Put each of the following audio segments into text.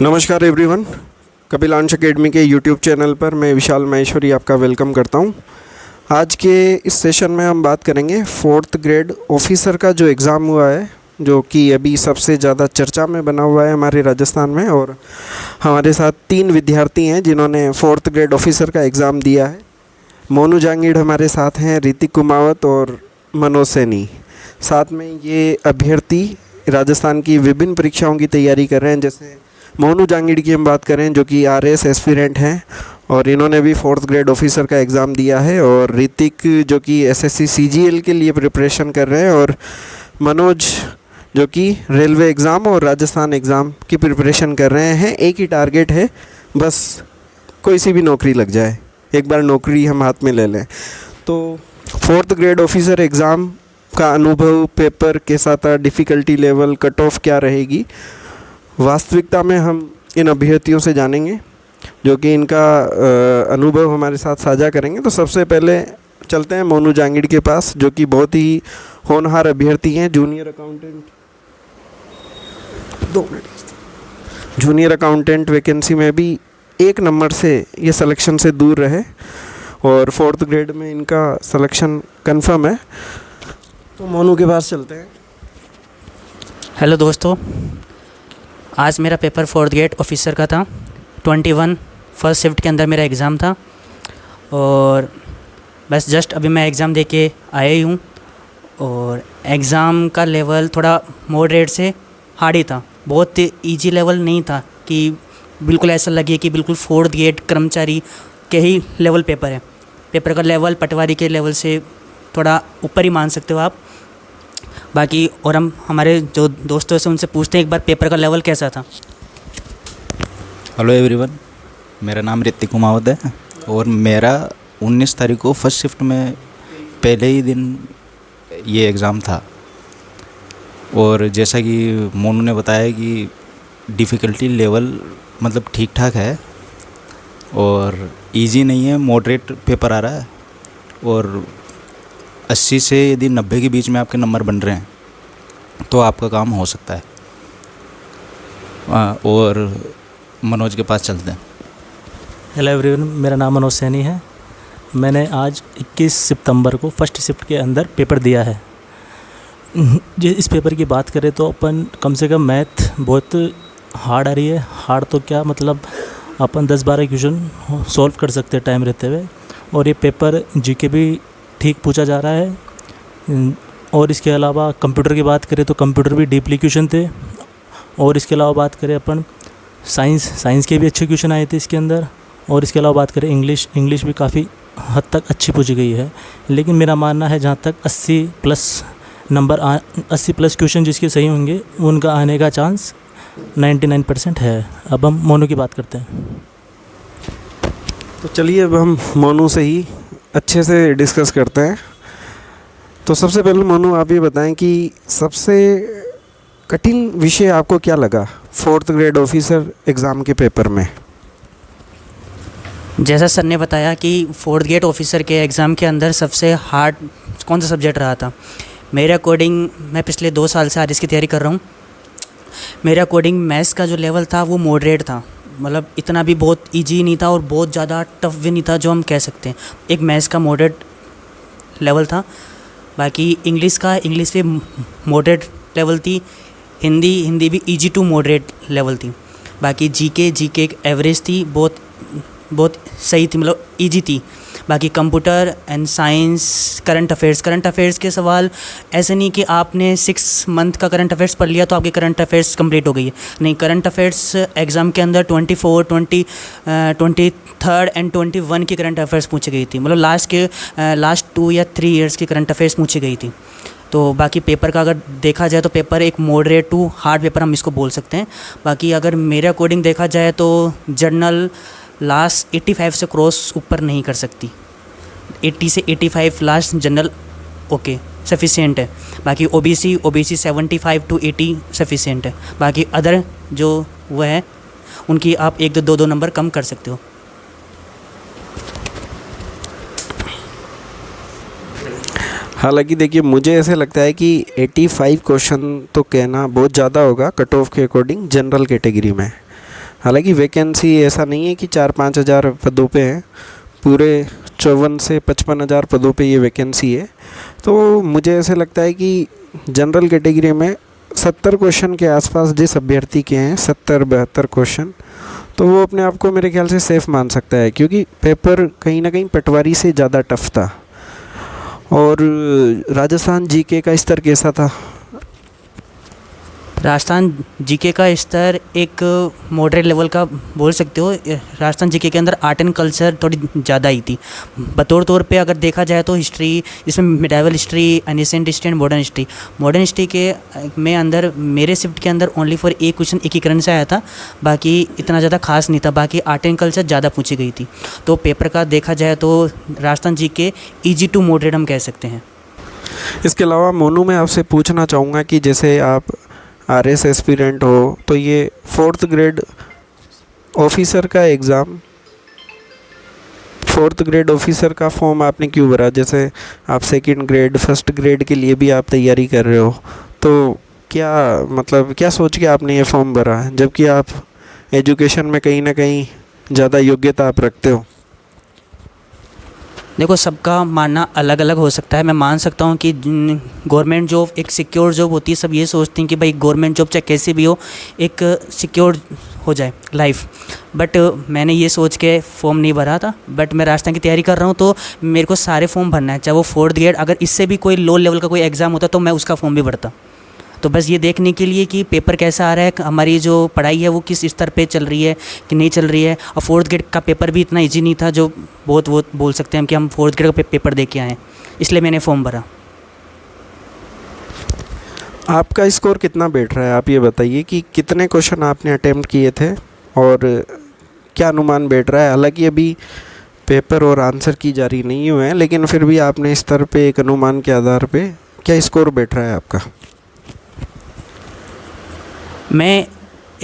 नमस्कार everyone, Kapilansh academy के YouTube channel पर मैं विशाल माहेश्वरी आपका वेलकम करता हूं। आज के इस सेशन में हम बात करेंगे फोर्थ ग्रेड ऑफिसर का जो एग्ज़ाम हुआ है, जो कि अभी सबसे ज़्यादा चर्चा में बना हुआ है हमारे राजस्थान में। और हमारे साथ 3 विद्यार्थी हैं जिन्होंने फोर्थ ग्रेड ऑफिसर का एग्ज़ाम दिया है। मोनू जांगीड़ हमारे साथ हैं, ऋतिक कुमावत और मनोज सैनी। साथ में ये अभ्यर्थी राजस्थान की विभिन्न परीक्षाओं की तैयारी कर रहे हैं। जैसे मोनू जांगीड़ की हम बात करें, जो कि आरएएस एस्पिरेंट हैं और इन्होंने भी फोर्थ ग्रेड ऑफिसर का एग्ज़ाम दिया है। और ऋतिक जो कि एसएससी सीजीएल के लिए प्रिपरेशन कर रहे हैं, और मनोज जो कि रेलवे एग्ज़ाम और राजस्थान एग्ज़ाम की प्रिपरेशन कर रहे हैं। एक ही टारगेट है, बस कोई सी भी नौकरी लग जाए, एक बार नौकरी हम हाथ में ले लें। तो फोर्थ ग्रेड ऑफिसर एग्ज़ाम का अनुभव, पेपर कैसा था, डिफ़िकल्टी लेवल, कट ऑफ क्या रहेगी, वास्तविकता में हम इन अभ्यर्थियों से जानेंगे जो कि इनका अनुभव हमारे साथ साझा करेंगे। तो सबसे पहले चलते हैं मोनू जांगीड़ के पास, जो कि बहुत ही होनहार अभ्यर्थी हैं। जूनियर अकाउंटेंट वैकेंसी में भी 1 नंबर से ये सिलेक्शन से दूर रहे और फोर्थ ग्रेड में इनका सिलेक्शन कंफर्म है। तो मोनू के पास चलते हैं। हेलो दोस्तों, आज मेरा पेपर फोर्थ ग्रेड ऑफिसर का था। 21 फर्स्ट शिफ्ट के अंदर मेरा एग्ज़ाम था और बस जस्ट अभी मैं एग्ज़ाम दे के आया ही हूँ। और एग्ज़ाम का लेवल थोड़ा मॉडरेट से हार्ड ही था, बहुत इजी लेवल नहीं था कि बिल्कुल ऐसा लगे कि बिल्कुल फोर्थ ग्रेड कर्मचारी के ही लेवल पेपर है। पेपर का लेवल पटवारी के लेवल से थोड़ा ऊपर ही मान सकते हो आप। बाकी और हम हमारे जो दोस्तों से उनसे पूछते हैं एक बार पेपर का लेवल कैसा था। हेलो एवरीवन, मेरा नाम ऋतिक कुमावत है और मेरा 19 तारीख को फर्स्ट शिफ्ट में पहले ही दिन ये एग्ज़ाम था। और जैसा कि मोनू ने बताया कि डिफ़िकल्टी लेवल मतलब ठीक ठाक है और इजी नहीं है, मॉडरेट पेपर आ रहा है। और 80 से यदि 90 के बीच में आपके नंबर बन रहे हैं तो आपका काम हो सकता है। और मनोज के पास चलते हैं। हेलो एवरीवन, मेरा नाम मनोज सैनी है। मैंने आज 21 सितंबर को फर्स्ट शिफ्ट के अंदर पेपर दिया है। इस पेपर की बात करें तो अपन कम से कम मैथ बहुत हार्ड आ रही है। हार्ड तो क्या मतलब, अपन 10-12 क्वेश्चन सॉल्व कर सकते हैं टाइम रहते हुए। और ये पेपर जीके भी ठीक पूछा जा रहा है। और इसके अलावा कंप्यूटर की बात करें तो कंप्यूटर भी डीपली क्वेश्चन थे। और इसके अलावा बात करें अपन साइंस के भी अच्छे क्वेश्चन आए थे इसके अंदर। और इसके अलावा बात करें इंग्लिश भी काफ़ी हद तक अच्छी पूछी गई है। लेकिन मेरा मानना है जहाँ तक 80 प्लस क्वेश्चन जिसके सही होंगे उनका आने का चांस 99% है। अब हम मोनू की बात करते हैं। तो चलिए अब हम मोनू से ही अच्छे से डिस्कस करते हैं। तो सबसे पहले मोनू आप ये बताएं कि सबसे कठिन विषय आपको क्या लगा फोर्थ ग्रेड ऑफिसर एग्ज़ाम के पेपर में। जैसा सर ने बताया कि फोर्थ ग्रेड ऑफिसर के एग्ज़ाम के अंदर सबसे हार्ड कौन सा सब्जेक्ट रहा था, मेरे अकॉर्डिंग, मैं पिछले 2 साल से आरएस की तैयारी कर रहा हूँ। मेरे अकॉर्डिंग मैथ्स का जो लेवल था वो मॉडरेट था, मतलब इतना भी बहुत इजी नहीं था और बहुत ज़्यादा टफ भी नहीं था जो हम कह सकते हैं। एक मैथ्स का मॉडरेट लेवल था। बाकी इंग्लिश भी मॉडरेट लेवल थी। हिंदी भी इजी टू मॉडरेट लेवल थी। बाकी जीके एक एवरेज थी, बहुत सही थी, मतलब इजी थी। बाकी computer and science, current affairs के सवाल ऐसे नहीं कि आपने 6 मंथ का करंट अफेयर्स पढ़ लिया तो आपके करंट अफेयर्स कंप्लीट हो गई है। नहीं, करंट अफेयर्स एग्ज़ाम के अंदर 24, 23 एंड 21 की करंट अफेयर्स पूछी गई थी, मतलब लास्ट 2 या 3 ईयर्स की करंट अफेयर्स पूछी गई थी। तो बाकी पेपर का अगर देखा जाए तो पेपर एक मॉडरेट टू हार्ड पेपर हम इसको बोल सकते हैं। बाकी अगर मेरे अकॉर्डिंग देखा जाए तो जर्नल लास्ट 85 से क्रॉस ऊपर नहीं कर सकती। 80 से 85 लास्ट जनरल ओके सफिशिएंट है। बाकी ओबीसी 75 to 80 सफिशिएंट है। बाकी अदर जो वो है उनकी आप 1-2 नंबर कम कर सकते हो। हालांकि देखिए, मुझे ऐसे लगता है कि 85 क्वेश्चन तो कहना बहुत ज़्यादा होगा कट ऑफ के अकॉर्डिंग जनरल कैटेगरी में। हालांकि वैकेंसी ऐसा नहीं है कि 4-5 हज़ार पदों पे हैं, पूरे 54 से 55 हज़ार पदों पे ये वैकेंसी है। तो मुझे ऐसे लगता है कि जनरल कैटेगरी में 70 क्वेश्चन के आसपास जिस अभ्यर्थी के हैं, 70-72 क्वेश्चन, तो वो अपने आप को मेरे ख्याल से सेफ़ मान सकता है, क्योंकि पेपर कहीं ना कहीं पटवारी से ज़्यादा टफ था। और राजस्थान जीके का स्तर कैसा था? राजस्थान जीके का स्तर एक मॉडरेट लेवल का बोल सकते हो। राजस्थान जीके के अंदर आर्ट एंड कल्चर थोड़ी ज़्यादा ही थी। बतौर तौर पे अगर देखा जाए तो हिस्ट्री, इसमें medieval history, ancient history and modern history के में अंदर मेरे शिफ्ट के अंदर ओनली फॉर एक क्वेश्चन एकीकरण से आया था, बाकी इतना ज़्यादा खास नहीं था। बाकी आर्ट एंड कल्चर ज़्यादा पूछी गई थी। तो पेपर का देखा जाए तो Rajasthan GK easy to moderate हम कह सकते हैं। इसके अलावा मोनू, मैं आपसे पूछना चाहूँगा कि जैसे आप RS एस्पिरेंट हो, तो ये 4th ग्रेड ऑफिसर का एग्ज़ाम, 4th ग्रेड ऑफिसर का फॉर्म आपने क्यों भरा? जैसे आप 2nd ग्रेड, 1st ग्रेड के लिए भी आप तैयारी कर रहे हो, तो क्या मतलब क्या सोच के आपने ये फॉर्म भरा, जबकि आप एजुकेशन में कहीं ना कहीं ज़्यादा योग्यता आप रखते हो? देखो, सबका मानना अलग अलग हो सकता है। मैं मान सकता हूँ कि गवर्नमेंट जॉब एक सिक्योर जॉब होती है। सब ये सोचते हैं कि भाई गवर्नमेंट जॉब चाहे कैसी भी हो, एक सिक्योर हो जाए लाइफ। बट मैंने ये सोच के फॉर्म नहीं भरा था। बट मैं राजस्थान की तैयारी कर रहा हूँ, तो मेरे को सारे फॉर्म भरना है, चाहे वो 4th ग्रेड, अगर इससे भी कोई लो लेवल का कोई एग्ज़ाम होता तो मैं उसका फॉर्म भी भरता। तो बस ये देखने के लिए कि पेपर कैसा आ रहा है, हमारी जो पढ़ाई है वो किस स्तर पे चल रही है कि नहीं चल रही है। और 4th ग्रेड का पेपर भी इतना इजी नहीं था जो बहुत बोल सकते हैं कि हम 4th ग्रेड का पेपर दे के आए हैं, इसलिए मैंने फॉर्म भरा। आपका स्कोर कितना बैठ रहा है? आप ये बताइए कि कितने क्वेश्चन आपने अटेम्प्ट किए थे और क्या अनुमान बैठ रहा है? हालांकि अभी पेपर और आंसर की जारी नहीं हुए हैं, लेकिन फिर भी आपने इस स्तर पे एक अनुमान के आधार पे क्या स्कोर बैठ रहा है आपका? मैं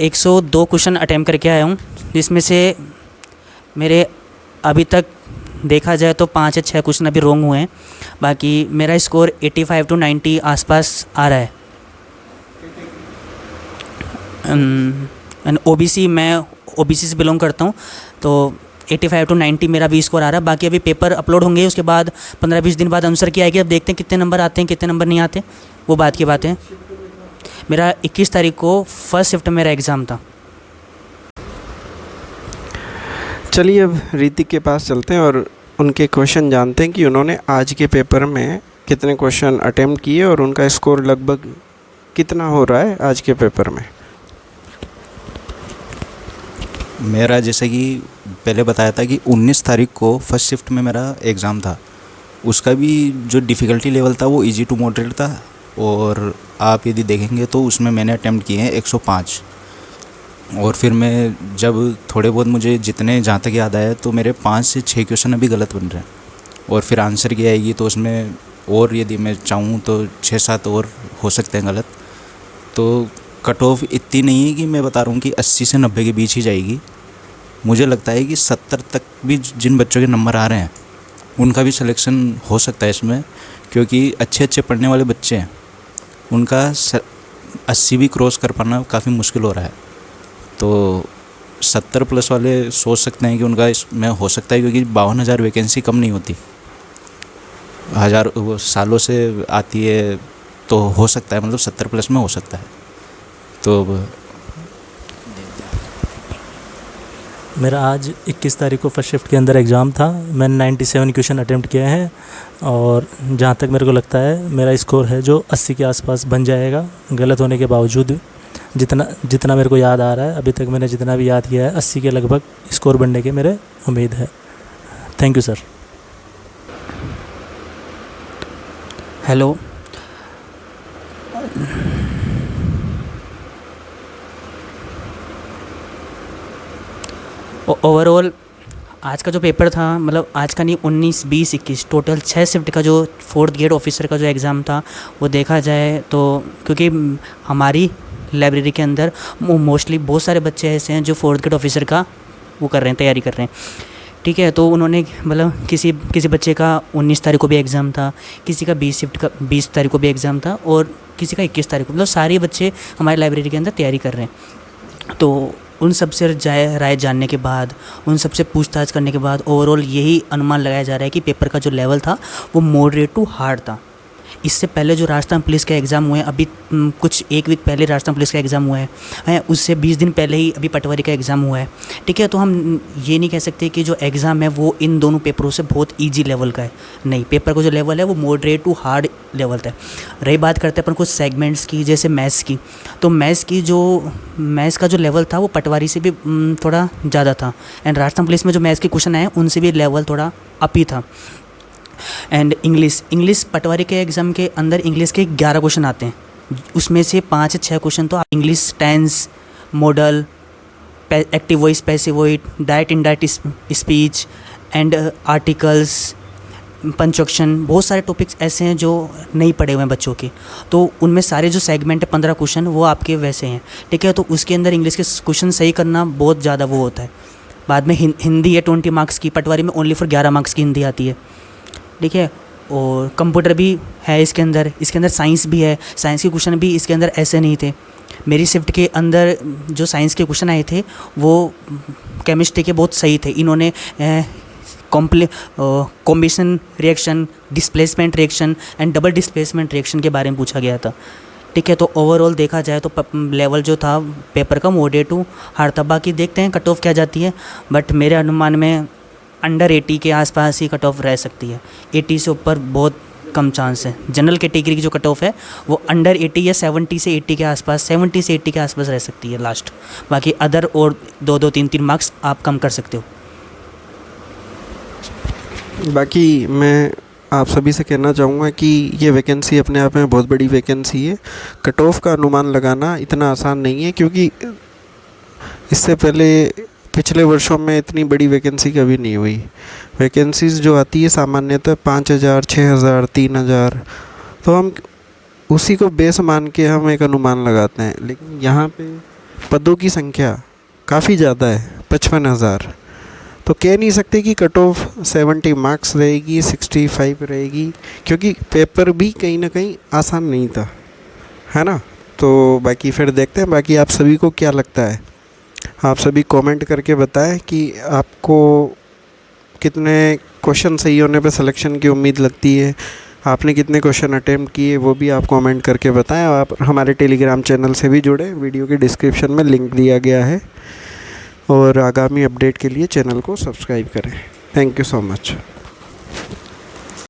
102 क्वेश्चन अटैम्प्ट करके आया हूँ, जिसमें से मेरे अभी तक देखा जाए तो 5 या 6 क्वेश्चन अभी रॉन्ग हुए हैं। बाकी मेरा स्कोर 85 to 90 आसपास आ रहा है। ओबीसी, मैं ओबीसी से बिलोंग करता हूँ, तो 85 to 90 मेरा भी स्कोर आ रहा है। बाकी अभी पेपर अपलोड होंगे, उसके बाद 15-20 दिन बाद आंसर की आएगी। अब देखते हैं कितने नंबर आते हैं, कितने नंबर नहीं आते, वो बात की बात है। मेरा 21 तारीख को फर्स्ट शिफ्ट मेरा एग्ज़ाम था। चलिए अब ऋतिक के पास चलते हैं और उनके क्वेश्चन जानते हैं कि उन्होंने आज के पेपर में कितने क्वेश्चन अटेम्प्ट किए और उनका स्कोर लगभग कितना हो रहा है आज के पेपर में। मेरा जैसे कि पहले बताया था कि 19 तारीख को फर्स्ट शिफ्ट में मेरा एग्ज़ाम था। उसका भी जो डिफ़िकल्टी लेवल था वो इजी टू मॉडरेट था। और आप यदि देखेंगे तो उसमें मैंने अटेम्प्ट किए हैं 105। और फिर मैं जब थोड़े बहुत मुझे जितने जहाँ तक याद आया तो मेरे 5 से 6 क्वेश्चन अभी गलत बन रहे हैं। और फिर आंसर की आएगी तो उसमें और यदि मैं चाहूँ तो 6-7 और हो सकते हैं गलत। तो कट ऑफ इतनी नहीं है कि मैं बता रहा हूँ कि 80 से 90 के बीच ही जाएगी। मुझे लगता है कि 70 तक भी जिन बच्चों के नंबर आ रहे हैं उनका भी सिलेक्शन हो सकता है इसमें, क्योंकि अच्छे पढ़ने वाले बच्चे हैं, उनका 80 भी क्रॉस कर पाना काफ़ी मुश्किल हो रहा है। तो 70 प्लस वाले सोच सकते हैं कि उनका इसमें हो सकता है, क्योंकि 52,000 वैकेंसी कम नहीं होती, वो सालों से आती है, तो हो सकता है, मतलब 70 प्लस में हो सकता है। तो मेरा आज 21 तारीख को फर्स्ट शिफ्ट के अंदर एग्ज़ाम था। मैंने 97 क्वेश्चन अटेम्प्ट किए हैं और जहाँ तक मेरे को लगता है मेरा स्कोर है जो 80 के आसपास बन जाएगा, गलत होने के बावजूद। जितना मेरे को याद आ रहा है, अभी तक मैंने जितना भी याद किया है, 80 के लगभग स्कोर बनने के मेरे उम्मीद है। Thank you sir. Hello, overall आज का जो पेपर था, मतलब आज का नहीं, 19, 20, 21 टोटल 6 शिफ्ट का जो 4th ग्रेड ऑफिसर का जो एग्ज़ाम था वो देखा जाए तो, क्योंकि हमारी लाइब्रेरी के अंदर मोस्टली बहुत सारे बच्चे ऐसे हैं जो 4th ग्रेड ऑफिसर का वो कर रहे हैं, तैयारी कर रहे हैं। ठीक है, तो उन्होंने मतलब किसी बच्चे का 19 तारीख को भी एग्ज़ाम था, किसी का 20 तारीख को भी एग्ज़ाम था और किसी का 21 तारीख को, मतलब सारे बच्चे हमारे लाइब्रेरी के अंदर तैयारी कर रहे हैं। तो उन सब से राय जानने के बाद, उन सब से पूछताछ करने के बाद ओवरऑल यही अनुमान लगाया जा रहा है कि पेपर का जो लेवल था वो मॉडरेट टू हार्ड था। इससे पहले जो राजस्थान पुलिस के एग्ज़ाम हुए हैं, अभी कुछ एक वीक पहले राजस्थान पुलिस का एग्ज़ाम हुआ है, उससे 20 दिन पहले ही अभी पटवारी का एग्ज़ाम हुआ है, ठीक है। तो हम ये नहीं कह सकते कि जो एग्ज़ाम है वो इन दोनों पेपरों से बहुत ईजी लेवल का है, नहीं। पेपर का जो लेवल है वो मॉडरेट टू हार्ड लेवल का है। रही बात करते हैं अपन कुछ सेगमेंट्स की, जैसे मैथ्स की, तो मैथ्स का जो लेवल था वो पटवारी से भी थोड़ा ज़्यादा था, एंड राजस्थान पुलिस में जो मैथ्स के क्वेश्चन आए उनसे भी लेवल थोड़ा अप ही था। एंड इंग्लिश पटवारी के एग्ज़ाम के अंदर इंग्लिश के 11 क्वेश्चन आते हैं, उसमें से 5 से 6 क्वेश्चन तो English tense, modal, active voice, passive voice, direct indirect speech and articles, punctuation, बहुत सारे टॉपिक्स ऐसे हैं जो नहीं पढ़े हुए हैं बच्चों के, तो उनमें सारे जो सेगमेंट है 15 क्वेश्चन वो आपके वैसे हैं, ठीक है। तो उसके अंदर इंग्लिश के क्वेश्चन सही करना बहुत ज़्यादा वो होता है। बाद में हिंदी है 20 मार्क्स की, पटवारी में ओनली फॉर 11 मार्क्स की हिंदी आती है, ठीक है। और कंप्यूटर भी है इसके अंदर साइंस भी है, साइंस के क्वेश्चन भी इसके अंदर ऐसे नहीं थे। मेरी शिफ्ट के अंदर जो साइंस के क्वेश्चन आए थे वो केमिस्ट्री के बहुत सही थे। इन्होंने combination reaction, displacement reaction and double displacement reaction के बारे में पूछा गया था, ठीक है। तो ओवरऑल देखा जाए तो लेवल जो था पेपर का मॉडरेट टू हार्ड था। बाकी देखते हैं कट ऑफ क्या जाती है, बट मेरे अनुमान में अंडर 80 के आसपास ही कट ऑफ रह सकती है। 80 से ऊपर बहुत कम चांस है। जनरल कैटेगरी की जो कट ऑफ है वो अंडर 80 या 70 से 80 के आसपास, 70 से 80 के आसपास रह सकती है लास्ट। बाकी अदर और 2-2, 3-3 मार्क्स आप कम कर सकते हो। बाकी मैं आप सभी से कहना चाहूँगा कि ये वैकेंसी अपने आप में बहुत बड़ी वैकेंसी है। कट ऑफ का अनुमान लगाना इतना आसान नहीं है, क्योंकि इससे पहले पिछले वर्षों में इतनी बड़ी वैकेंसी कभी नहीं हुई। वैकेंसीज़ जो आती है सामान्यतः 5,000, 6,000, 3,000, तो हम उसी को बेस मान के हम एक अनुमान लगाते हैं। लेकिन यहाँ पे पदों की संख्या काफ़ी ज़्यादा है, 55,000, तो कह नहीं सकते कि कट ऑफ 70 मार्क्स रहेगी, 65 रहेगी, क्योंकि पेपर भी कहीं ना कहीं आसान नहीं था, है ना। तो बाकी फिर देखते हैं। बाकी आप सभी को क्या लगता है, आप सभी कमेंट करके बताएं कि आपको कितने क्वेश्चन सही होने पे सिलेक्शन की उम्मीद लगती है, आपने कितने क्वेश्चन अटेम्प्ट किए, वो भी आप कमेंट करके बताएं। और आप हमारे टेलीग्राम चैनल से भी जुड़े, वीडियो के डिस्क्रिप्शन में लिंक दिया गया है। और आगामी अपडेट के लिए चैनल को सब्सक्राइब करें। Thank you so much.